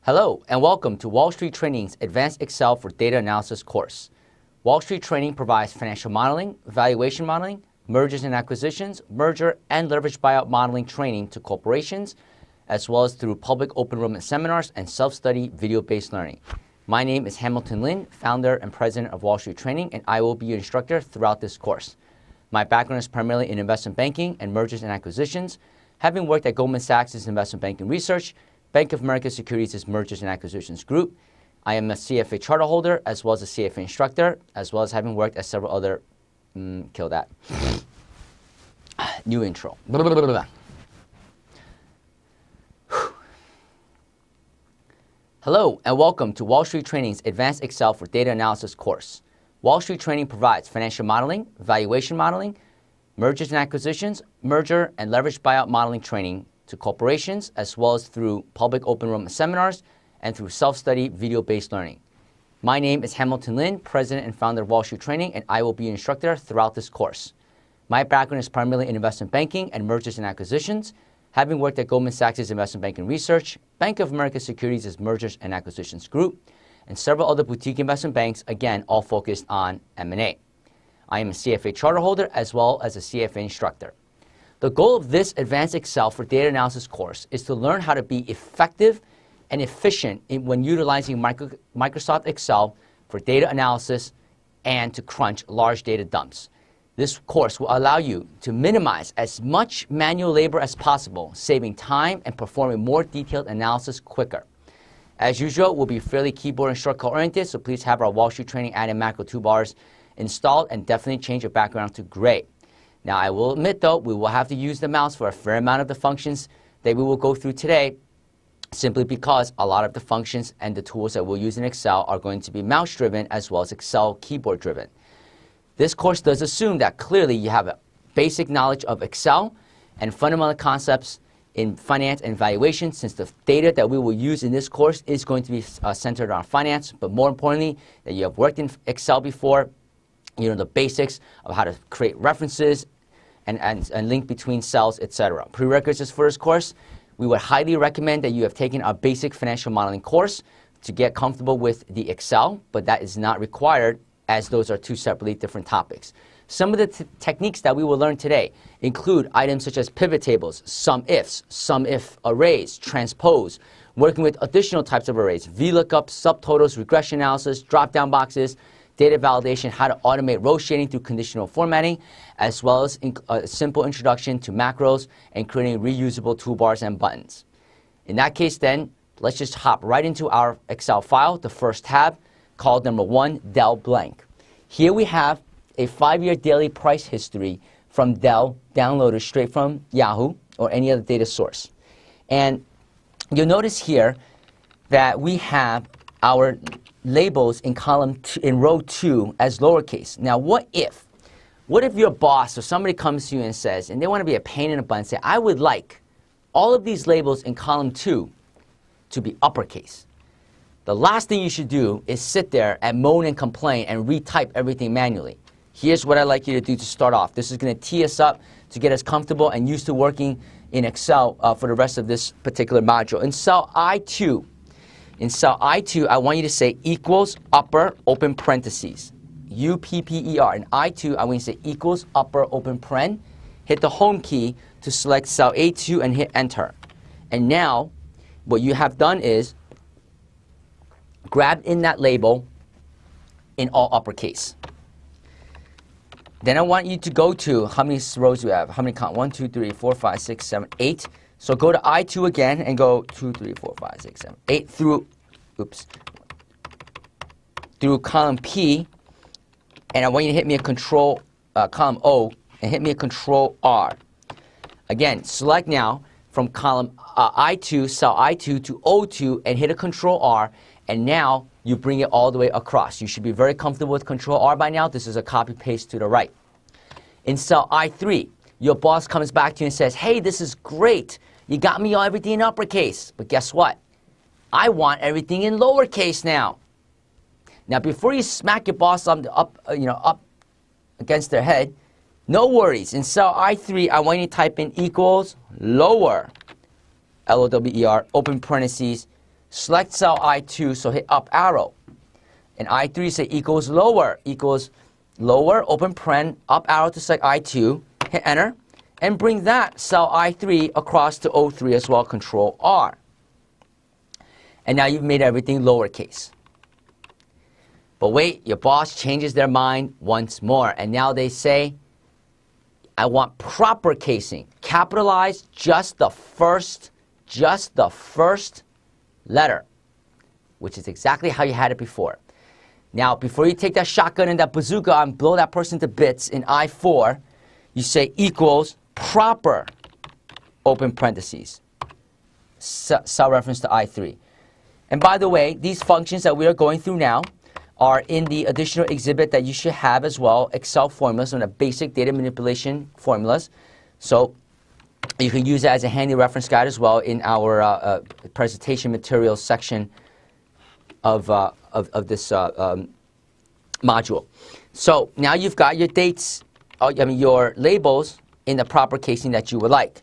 Hello and welcome to Wall Street Training's Advanced Excel for Data Analysis course. Wall Street Training provides financial modeling, valuation modeling, mergers and acquisitions, merger and leverage buyout modeling training to corporations, as well as through public open enrollment seminars and self-study video-based learning. My name is Hamilton Lin, founder and president of Wall Street Training, and I will be your instructor throughout this course. My background is primarily in investment banking and mergers and acquisitions, having worked at Goldman Sachs' investment banking research, Bank of America Securities' Mergers and Acquisitions Group. I am a CFA charter holder as well as a CFA instructor, as well as having worked at several other, kill that. New intro. Blah, blah, blah, blah. Hello and welcome to Wall Street Training's Advanced Excel for Data Analysis course. Wall Street Training provides financial modeling, valuation modeling, mergers and acquisitions, merger and leverage buyout modeling training to corporations, as well as through public open enrollment seminars and through self-study video-based learning. My name is Hamilton Lin, president and founder of Wall Street Training, and I will be your instructor throughout this course. My background is primarily in investment banking and mergers and acquisitions, having worked at Goldman Sachs' investment banking research, Bank of America Securities' Mergers and Acquisitions Group, and several other boutique investment banks, again, all focused on M&A. I am a CFA charter holder as well as a CFA instructor. The goal of this Advanced Excel for Data Analysis course is to learn how to be effective and efficient when utilizing Microsoft Excel for data analysis and to crunch large data dumps. This course will allow you to minimize as much manual labor as possible, saving time and performing more detailed analysis quicker. As usual, we'll be fairly keyboard and shortcut oriented, so please have our Wall Street Training add and macro toolbars installed and definitely change your background to gray. Now, I will admit, though, we will have to use the mouse for a fair amount of the functions that we will go through today, simply because a lot of the functions and the tools that we'll use in Excel are going to be mouse-driven as well as Excel keyboard-driven. This course does assume that clearly you have a basic knowledge of Excel and fundamental concepts in finance and valuation, since the data that we will use in this course is going to be centered on finance, but more importantly, that you have worked in Excel before, you know the basics of how to create references and link between cells, etc. Prerequisites for this course: we would highly recommend that you have taken our basic financial modeling course to get comfortable with the Excel, but that is not required as those are two separately different topics. Some of the techniques that we will learn today include items such as pivot tables, sum ifs, sum if arrays, transpose, working with additional types of arrays, VLOOKUP, subtotals, regression analysis, drop-down boxes, data validation, how to automate row shading through conditional formatting, as well as a simple introduction to macros and creating reusable toolbars and buttons. In that case, then, let's just hop right into our Excel file, the first tab, called number 1, Dell blank. Here we have a 5-year daily price history from Dell, downloaded straight from Yahoo or any other data source. And you'll notice here that we have our labels in in row 2 as lowercase. Now, what if your boss or somebody comes to you and says, and they want to be a pain in the butt and say, I would like all of these labels in column 2 to be uppercase. The last thing you should do is sit there and moan and complain and retype everything manually. Here's what I'd like you to do to start off. This is going to tee us up to get us comfortable and used to working in Excel for the rest of this particular module. In cell I2, I want you to say equals upper open parentheses, UPPER. In I2, I want you to say equals upper open paren. Hit the home key to select cell A2 and hit enter. And now, what you have done is grab in that label in all uppercase. Then I want you to go to, how many rows do we have? How many count? 1, 2, 3, 4, 5, 6, 7, 8. So go to I2 again and go 2, 3, 4, 5, 6, 7, 8 through column P, and I want you to hit me a control, column O, and hit me a control R. Again, select now from column I2, cell I2 to O2, and hit a control R, and now you bring it all the way across. You should be very comfortable with control R by now. This is a copy paste to the right. In cell I3, your boss comes back to you and says, hey, this is great. You got me everything in uppercase. But guess what? I want everything in lowercase now. Now, before you smack your boss up against their head, no worries. In cell I3, I want you to type in equals lower, LOWER, open parentheses, select cell I2, so hit up arrow. And I3 say equals lower, open paren, up arrow to select I2, hit enter, and bring that cell I3 across to O3 as well, control R. And now you've made everything lowercase. But wait, your boss changes their mind once more, and now they say, I want proper casing. Capitalize just the first letter, which is exactly how you had it before. Now, before you take that shotgun and that bazooka and blow that person to bits in I4, you say equals proper, open parentheses, cell reference to I3. And by the way, these functions that we are going through now are in the additional exhibit that you should have as well, Excel formulas and the basic data manipulation formulas. So you can use it as a handy reference guide as well in our presentation materials section of this module. So now you've got your dates, your labels in the proper casing that you would like.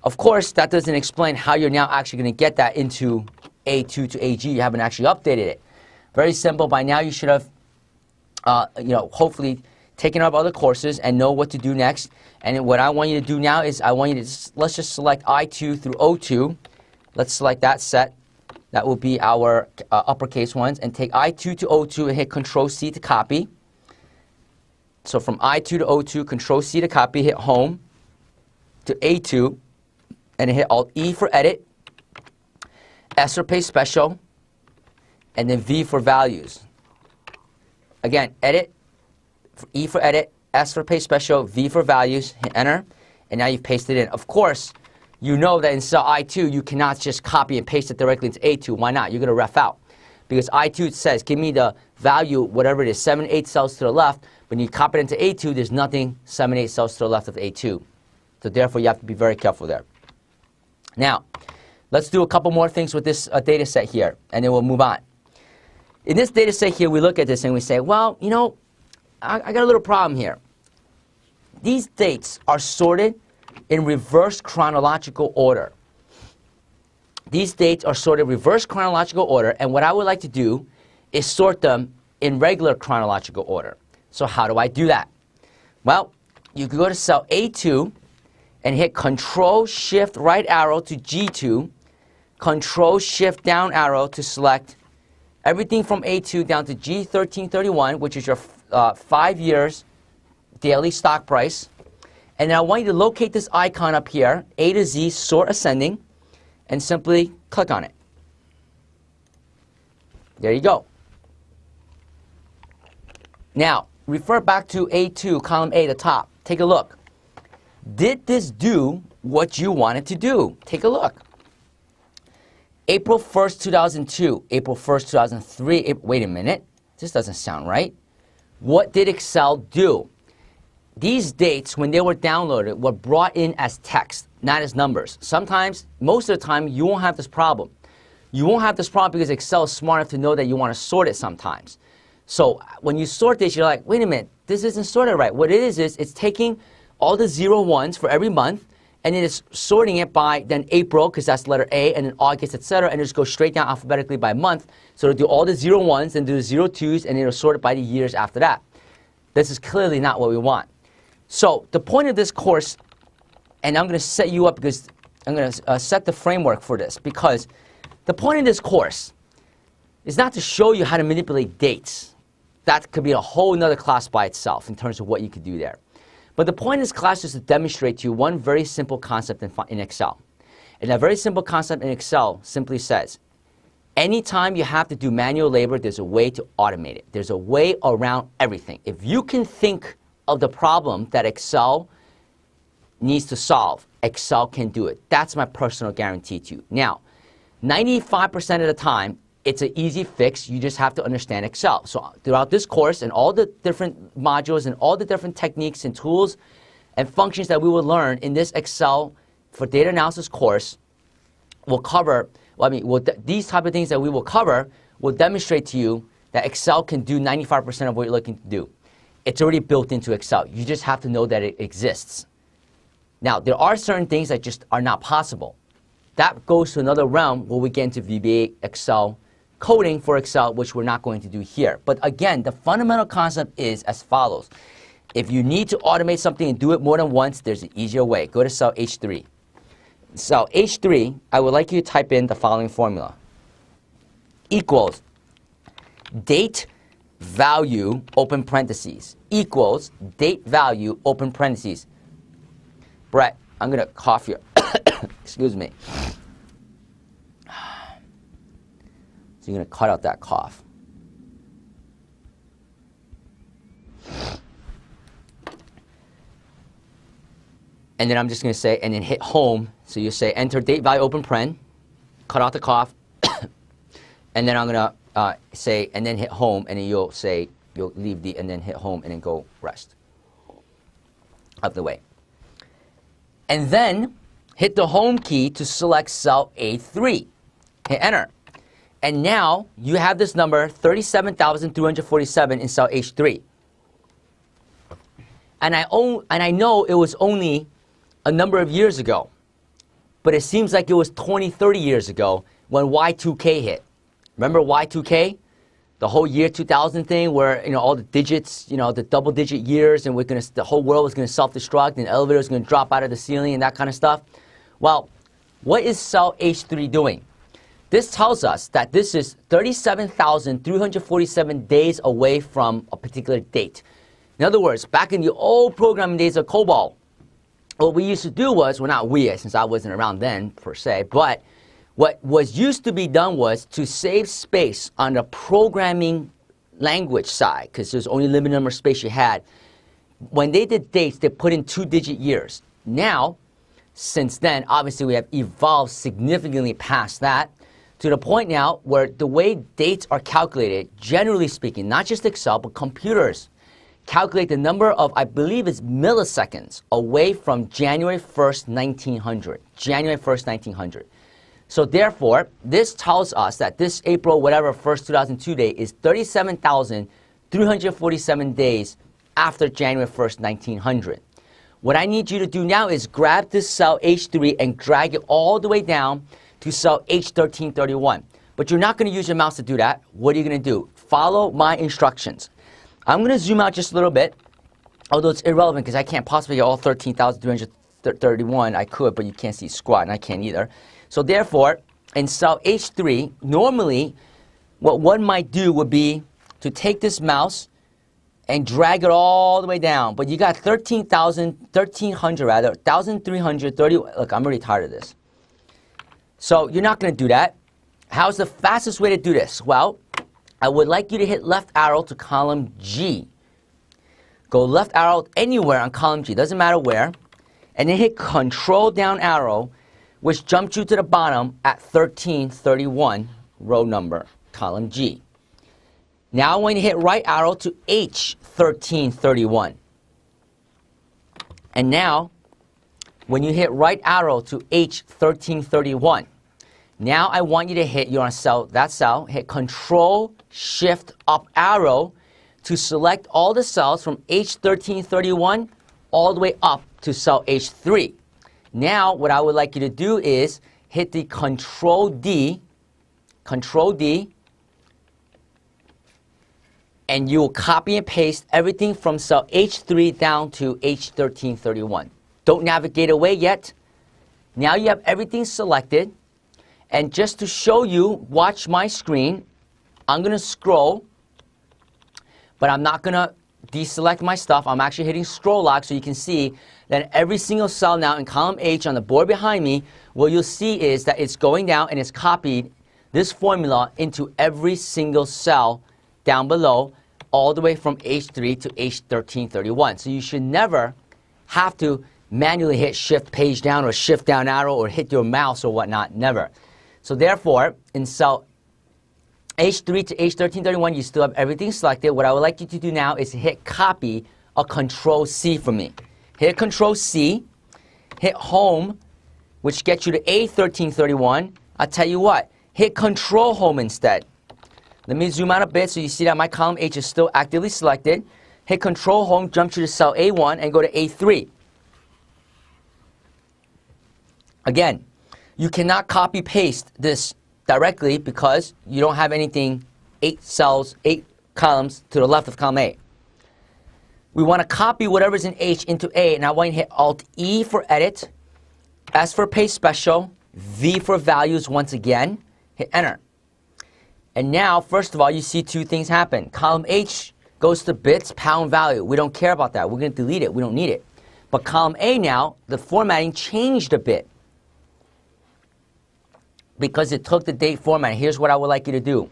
Of course, that doesn't explain how you're now actually going to get that into A2 to AG. You haven't actually updated it. Very simple. By now you should have, hopefully taken up other courses and know what to do next. And what I want you to do now is let's just select I2 through O2. Let's select that set. That will be our uppercase ones. And take I2 to O2 and hit Control-C to copy. So from I2 to O2, Control-C to copy, hit Home to A2, and hit Alt-E for edit, S for paste special, and then V for values. Again, edit, E for edit, S for paste special, V for values, hit enter, and now you've pasted it in. Of course, you know that in cell I2, you cannot just copy and paste it directly into A2. Why not? You're going to ref out. Because I2 says, give me the value, whatever it is, 7, 8 cells to the left. When you copy it into A2, there's nothing 7, 8 cells to the left of A2. So therefore, you have to be very careful there. Now, let's do a couple more things with this data set here, and then we'll move on. In this data set here, we look at this and we say, well, I got a little problem here. These dates are sorted in reverse chronological order. These dates are sorted in reverse chronological order, and what I would like to do is sort them in regular chronological order. So how do I do that? Well, you can go to cell A2 and hit Control-Shift right arrow to G2, Control-Shift down arrow to select everything from A2 down to G1331, which is your 5 years daily stock price. And now I want you to locate this icon up here, A to Z, sort ascending, and simply click on it. There you go. Now, refer back to A2, column A, the top. Take a look. Did this do what you wanted to do? Take a look. April 1st, 2002, April 1st, 2003. Wait a minute. This doesn't sound right. What did Excel do? These dates, when they were downloaded, were brought in as text, not as numbers. Sometimes, most of the time, you won't have this problem. You won't have this problem because Excel is smart enough to know that you want to sort it sometimes. So when you sort this, you're like, wait a minute, this isn't sorted right. What it is it's taking all the 0 1s for every month, and then it's sorting it by then April, because that's letter A, and then August, etc., and it just goes straight down alphabetically by month. So it'll do all the 0 1s and do the 0 2s, and it'll sort it by the years after that. This is clearly not what we want. So the point of this course, and I'm going to set you up because I'm going to set the framework for this, because the point of this course is not to show you how to manipulate dates. That could be a whole nother class by itself in terms of what you could do there. But the point of this class is to demonstrate to you one very simple concept in Excel. And that very simple concept in Excel simply says, anytime you have to do manual labor, there's a way to automate it. There's a way around everything. If you can think of the problem that Excel needs to solve, Excel can do it. That's my personal guarantee to you. Now, 95% of the time, it's an easy fix. You just have to understand Excel. So throughout this course and all the different modules and all the different techniques and tools and functions that we will learn in this Excel for data analysis course will cover, these type of things that we will cover will demonstrate to you that Excel can do 95% of what you're looking to do. It's already built into Excel. You just have to know that it exists. Now, there are certain things that just are not possible. that goes to another realm where we get into VBA Excel coding for Excel, which we're not going to do here. But again, the fundamental concept is as follows. If you need to automate something and do it more than once, there's an easier way. Go to cell H3. Cell H3, I would like you to type in the following formula. Equals date value, open parentheses, equals date value, open parentheses. Brett, I'm going to cough here. Excuse me. So you're going to cut out that cough. And then I'm just going to say, and then hit home. So you say enter date value open paren, cut out the cough, and then I'm going to say, and then hit home, and then you'll say, you'll leave the, and then hit home, and then go rest. Out the way. And then hit the home key to select cell A3. Hit enter. And now you have this number, 37,347 in cell H3. And I know it was only a number of years ago, but it seems like it was 20, 30 years ago when Y2K hit. Remember Y2K? The whole year 2000 thing where, all the digits, the double-digit years, and the whole world was going to self-destruct, and the elevator was going to drop out of the ceiling and that kind of stuff. Well, what is cell H3 doing? This tells us that this is 37,347 days away from a particular date. In other words, back in the old programming days of COBOL, what we used to do was, well, not we, since I wasn't around then, per se, but what was used to be done was to save space on the programming language side, because there's only a limited number of space you had. When they did dates, they put in 2-digit years. Now, since then, obviously, we have evolved significantly past that, to the point now where the way dates are calculated, generally speaking, not just Excel, but computers, calculate the number of, I believe it's milliseconds, away from January 1st, 1900. January 1st, 1900. So therefore, this tells us that this April, whatever, 1st, 2002 day is 37,347 days after January 1st, 1900. What I need you to do now is grab this cell H3 and drag it all the way down to cell H1331. But you're not going to use your mouse to do that. What are you going to do? Follow my instructions. I'm going to zoom out just a little bit, although it's irrelevant because I can't possibly get all 13,331. I could, but you can't see squat, and I can't either. So therefore, in cell H3, normally what one might do would be to take this mouse and drag it all the way down. But you got 1,330. Look, I'm already tired of this. So you're not going to do that. How's the fastest way to do this? Well, I would like you to hit left arrow to column G. Go left arrow anywhere on column G, doesn't matter where, and then hit control down arrow, which jumps you to the bottom at 1331, row number, column G. Now I want you to hit right arrow to H1331. And now, when you hit right arrow to H1331, now I want you to hit, you're on that cell, hit Control Shift Up arrow to select all the cells from H1331 all the way up to cell H3. Now what I would like you to do is hit the Control D, and you will copy and paste everything from cell H3 down to H1331. Don't navigate away yet. Now you have everything selected. And just to show you, watch my screen. I'm going to scroll, but I'm not going to deselect my stuff. I'm actually hitting scroll lock so you can see that every single cell now in column H on the board behind me, what you'll see is that it's going down and it's copied this formula into every single cell down below, all the way from H3 to H1331. So you should never have to manually hit shift page down or shift down arrow or hit your mouse or whatnot, never. So therefore, in cell H3 to H1331, you still have everything selected. What I would like you to do now is hit copy or Control C for me. Hit Control C, hit home, which gets you to A1331. I'll tell you what, hit Control home instead. Let me zoom out a bit so you see that my column H is still actively selected. Hit Control home, jump you to cell A1 and go to A3. Again, You cannot copy paste this directly because you don't have anything 8 cells, 8 columns to the left of column A. We want to copy whatever's in H into A, and I want you to hit Alt-E for edit, S for paste special, V for values once again, hit enter. And now, first of all, you see 2 things happen. Column H goes to bits, pound value. We don't care about that. We're going to delete it. We don't need it. But column A now, the formatting changed a bit because it took the date format. Here's what I would like you to do.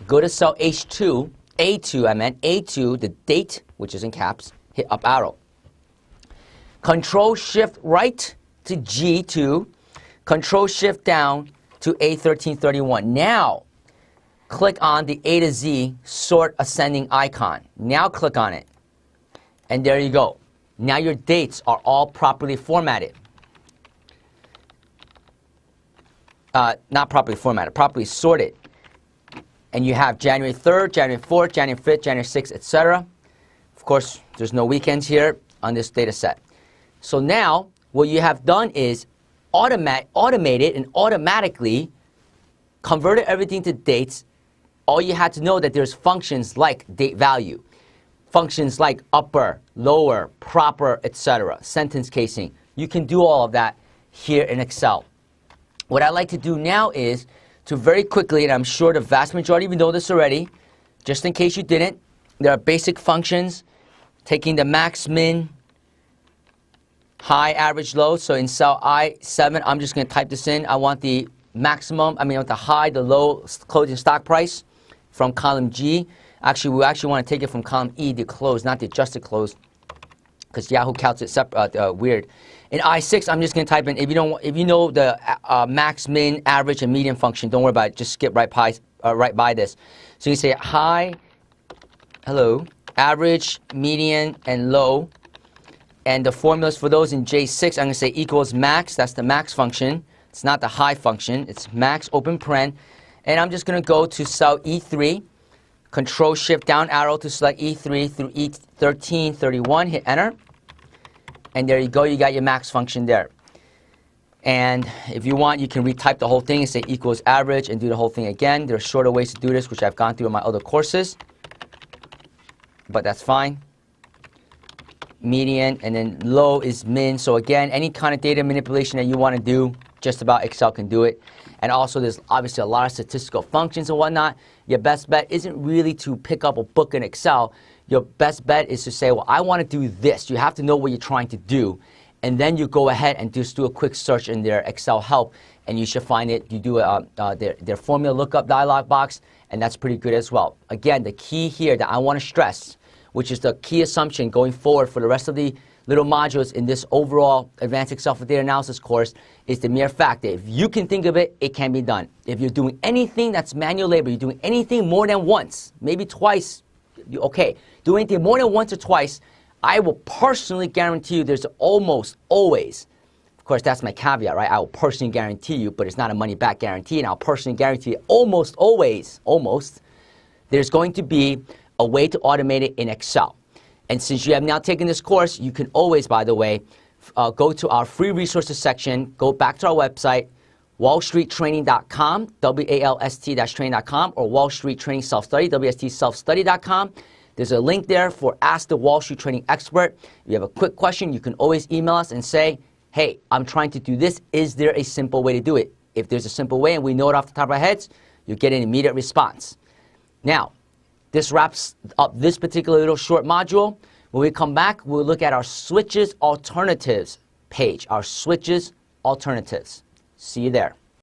Go to cell H2, A2, the date, which is in caps, hit up arrow. Control Shift right to G2, Control Shift down to A1331. Now, click on the A to Z sort ascending icon. Now click on it. And there you go. Now your dates are all properly formatted. Not properly formatted, properly sorted. And you have January 3rd, January 4th, January 5th, January 6th, etc. Of course, there's no weekends here on this data set. So now, what you have done is automated and automatically converted everything to dates. All you had to know that there's functions like date value, functions like upper, lower, proper, etc., sentence casing. You can do all of that here in Excel. What I like to do now is to very quickly, and I'm sure the vast majority of you know this already, just in case you didn't, there are basic functions, taking the max, min, high, average, low. So in cell I7, I'm just going to type this in. I want the maximum, I want the high, the low closing stock price from column G. Actually, we actually want to take it from column E, the close, not the adjusted close, because Yahoo counts it weird. In I6, I'm just going to type in, if you know the max, min, average, and median function, don't worry about it. Just skip right by this. So you say high, hello, average, median, and low. And the formulas for those in J6, I'm going to say equals max. That's the max function. It's not the high function. It's max, open paren. And I'm just going to go to cell E3, Control Shift down arrow to select E3 through E1331, hit enter. And there you go, you got your max function there. And if you want, you can retype the whole thing and say equals average and do the whole thing again. There are shorter ways to do this, which I've gone through in my other courses. But that's fine. Median, and then low is min. So again, any kind of data manipulation that you want to do, just about Excel can do it. And also there's obviously a lot of statistical functions and whatnot. Your best bet isn't really to pick up a book in Excel. Your best bet is to say, well, I want to do this. You have to know what you're trying to do. And then you go ahead and just do a quick search in their Excel help, and you should find it. You do their formula lookup dialog box, and that's pretty good as well. Again, the key here that I want to stress, which is the key assumption going forward for the rest of the little modules in this overall Advanced Excel for Data Analysis course, is the mere fact that if you can think of it, it can be done. If you're doing anything that's manual labor, you're doing anything more than once, maybe twice, okay, do anything more than once or twice, I will personally guarantee you there's almost always, of course that's my caveat, right? I will personally guarantee you, but it's not a money back guarantee, and I'll personally guarantee you almost always, there's going to be a way to automate it in Excel. And since you have now taken this course, you can always, by the way, go to our free resources section, go back to our website, wallstreettraining.com, WALST-training.com, or Wall Street Training Self-Study, WST-selfstudy.com. There's a link there for Ask the Wall Street Training Expert. If you have a quick question, you can always email us and say, hey, I'm trying to do this. Is there a simple way to do it? If there's a simple way and we know it off the top of our heads, you'll get an immediate response. Now, this wraps up this particular little short module. When we come back, we'll look at our switches alternatives page, our switches alternatives. See you there.